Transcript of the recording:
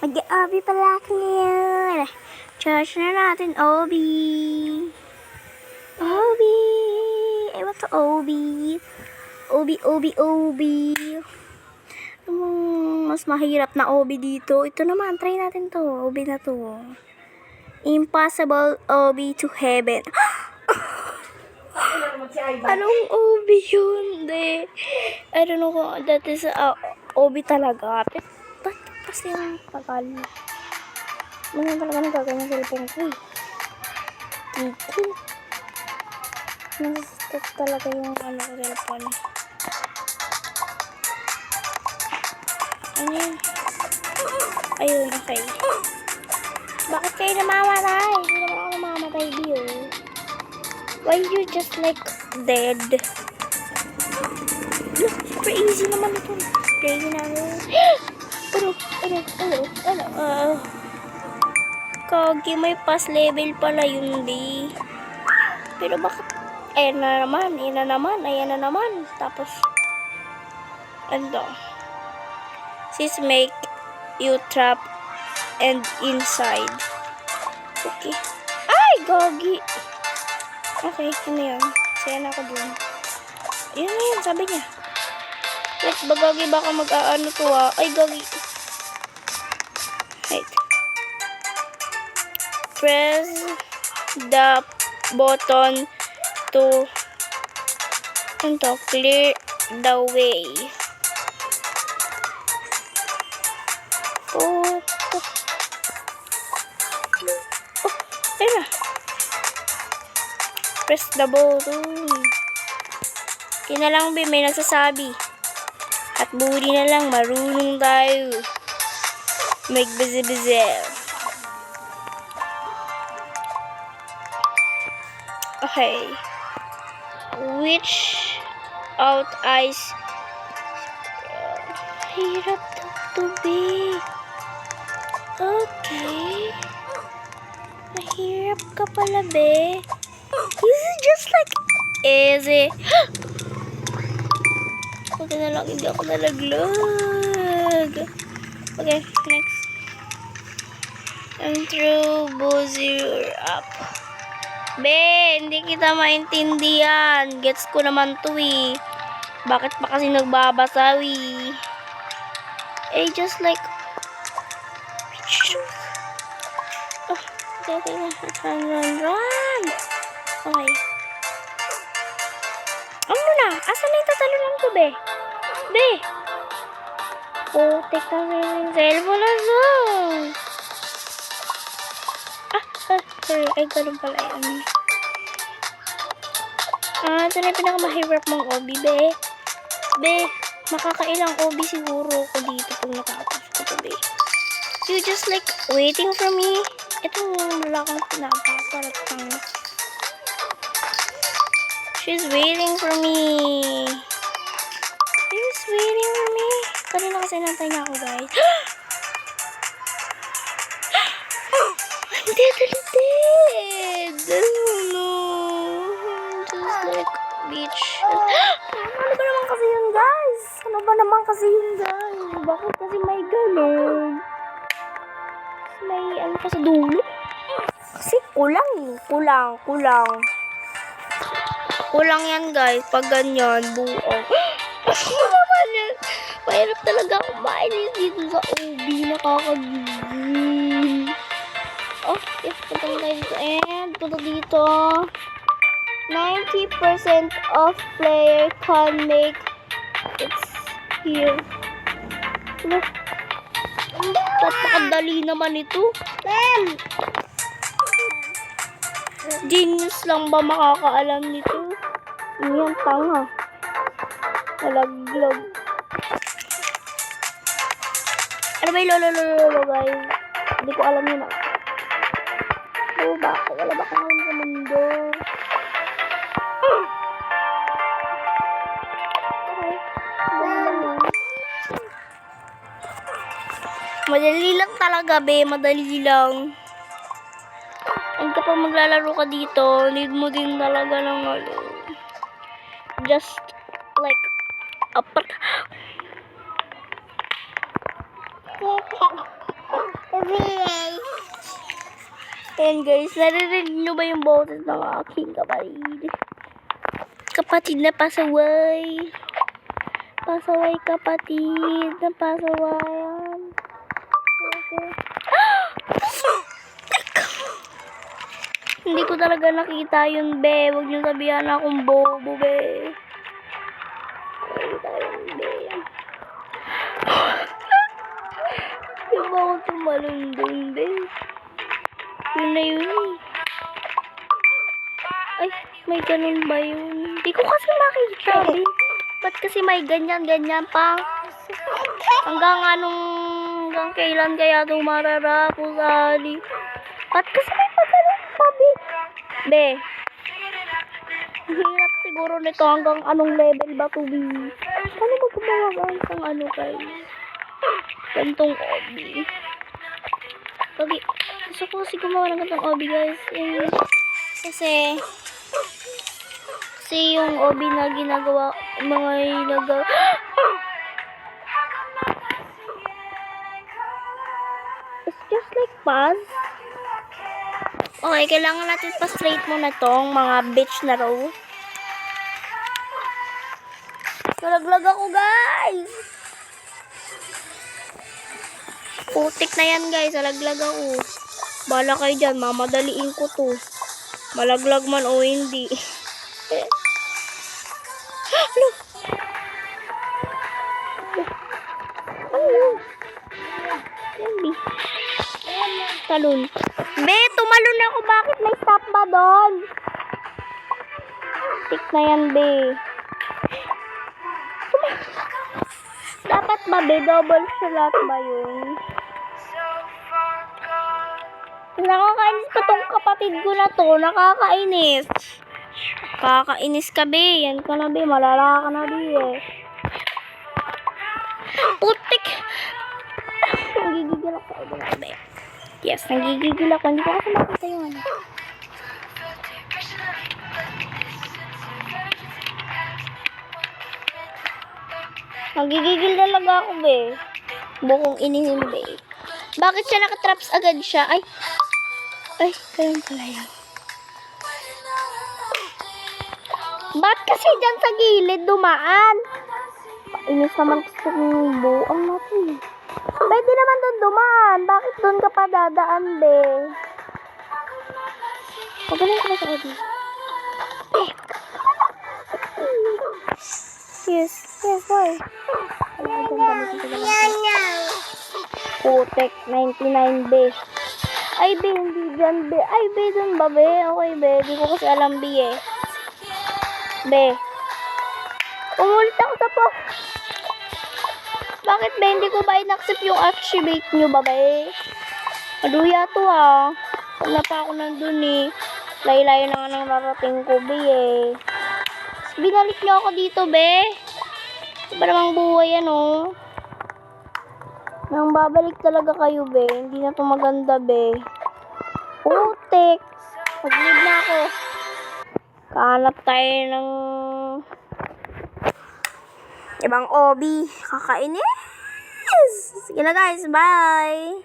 Mag-Obi pala ako ngayon. Charge na natin, Obi. Obi. I want to Obi. Obi. Mas mahirap na Obi dito. Ito naman, try natin to. Obi na to. Impossible Obi to heaven. Anong Obi yun? I don't know kung that is Obi talaga. Ba't kasi yung tagal? Ano talaga nagagawin yung cellphone ko eh. Tiki. Nasa-stop talaga yung cellphone. Ano yun? Ayun, okay. Bakit kayo namamatay? Hindi naman ako namamatay, Dio. Why you just like dead? Look, super easy naman ito. Crazy na ako. Kagi, may pass level pala yun, di. Pero bakit? Ayan na naman. Tapos, ano? Sis make you trap and inside. Okay. Ay, gagi. Okay, ano yun? Saya na ako dun. Yun, sabi niya. Wait, bagagi baka mag-aano to ah. Ay, gagi. Wait. Press the button to clear the way. Oh, ayun na. Press the button. Yun na lang, may nagsasabi. At buri na lang, marunong tayo. Make busy. Okay. Which out eyes? Hirap to be. Okay. Mahirap ka pala, be. This is just like easy. Okay na lang, hindi ako nalaglag. Okay, next. And through buzzer up. Be, hindi kita maintindihan. Gets ko naman to eh. Bakit pa kasi nagbabasawi? Just like... Oh, okay. Run. Okay. Ano na? Asan na yung tatalunan ko, be? Be! Putik na yung cellphone na song. Sorry. Ay, ganun pala yun. Ito na yung pinakamahirap mong obi, be. Be, makakailang obi siguro ko dito pag nakapos ko to, be. You just like waiting for me. Ito, wala kang pinapaparat pang. She's waiting for me. She's waiting for me. Kanina kasi nantay na ako, guys. I'm dead. Oh no. Just like bitch. Ano ba naman kasi yun, guys? Bakit kasi may ganun? May ano pa sa dulo? Kasi kulang. Kulang yan, guys. Pag ganyan, buo. Ano naman yan? Mahirap talaga ako mainis dito sa OB. Nakakagigil. Oh, yes. Punta tayo dito. And, punta dito. 90% of player can make it here. Look. Napakadali naman ito. Genius lang ba makakaalam nito? Yan, tanga. Nalaglag. Ano ba yung lolo, guys? Hindi ko alam yun. Wala ba kang sa mundo? Madali lang talaga, be. Madali lang. And kapag maglalaro ka dito, need mo din talaga ng just like a Ayan guys, naririnig nyo ba yung boses ng aking kapatid? Kapatid na pasaway. Pasaway kapatid na pasawayan. Okay. Hindi ko talaga nakita yun, be. Huwag niyo sabihan akong bobo, be. Nakita yun, be. Di ba ako tumalon dun, be? Yun na yun, eh. Ay, may ganun ba yun? Hindi ko kasi makita, be. Ba't kasi may ganyan-ganyan pa? Hanggang kailan kaya ito mararapos, Ali? Ba't kasi may pagkaroon pa, be? Be. Hirap siguro nito hanggang anong level ba to, be? Paano ba gumawa ng ano kayo? Gantong obi. Gusto ko kasi gumawa ng gantong obi, guys. Kasi yung obi na ginagawa, it's just like paz. Okay, kailangan natin pa-straight muna tong mga beach na row. Nalaglag ako, guys! Putik na yan, guys. Nalaglag ako. Bala kayo dyan. Mamadaliin ko to. Malaglag man o hindi. Ano? Hindi. Talon. Be, tumalon ako. Bakit may stop ba doon? Tik na yan, be. Dapat ba, be? Double shot ba yun? Nakakainis pa tong kapatid ko na to. Nakakainis. Kakainis ka, be. Yan ka na, be. Malala ka na, be. Putik. Nagigigil ako. Be. Yes, nagigigil ako. Hindi ko kasi makita yung ano. Nagigigil talaga ako, be. Bukong inihin, be. Bakit siya nakatraps agad siya? Ay, kayong pala yan. Ba't kasi dyan sa gilid dumaan? Painis naman sa buang natin. Pwede naman doon dumaan. Bakit doon ka pa dadaan, be? Pagaling ka na sa audio. Yes, why? Putek, 99, be. Ay, be, hindi dyan, be. Ay, be, dun ba, be? Okay, be. Di ko kasi alam, be, eh. Be. Umulit ako sa po. Bakit, be? Hindi ko ba in-accept yung activate nyo ba, be? Maduya to, ah. Wala pa ako nandun, eh. Layo-layo na nga nang narating ko, be, eh. Binalik nyo ako dito, be. Iba namang buhay, ano. Nang babalik talaga kayo, be. Hindi na to maganda, be. Putik. Mag-leave na ako. Kahanap tayo ng ibang obi. Kakainis. Sige na, guys. Bye.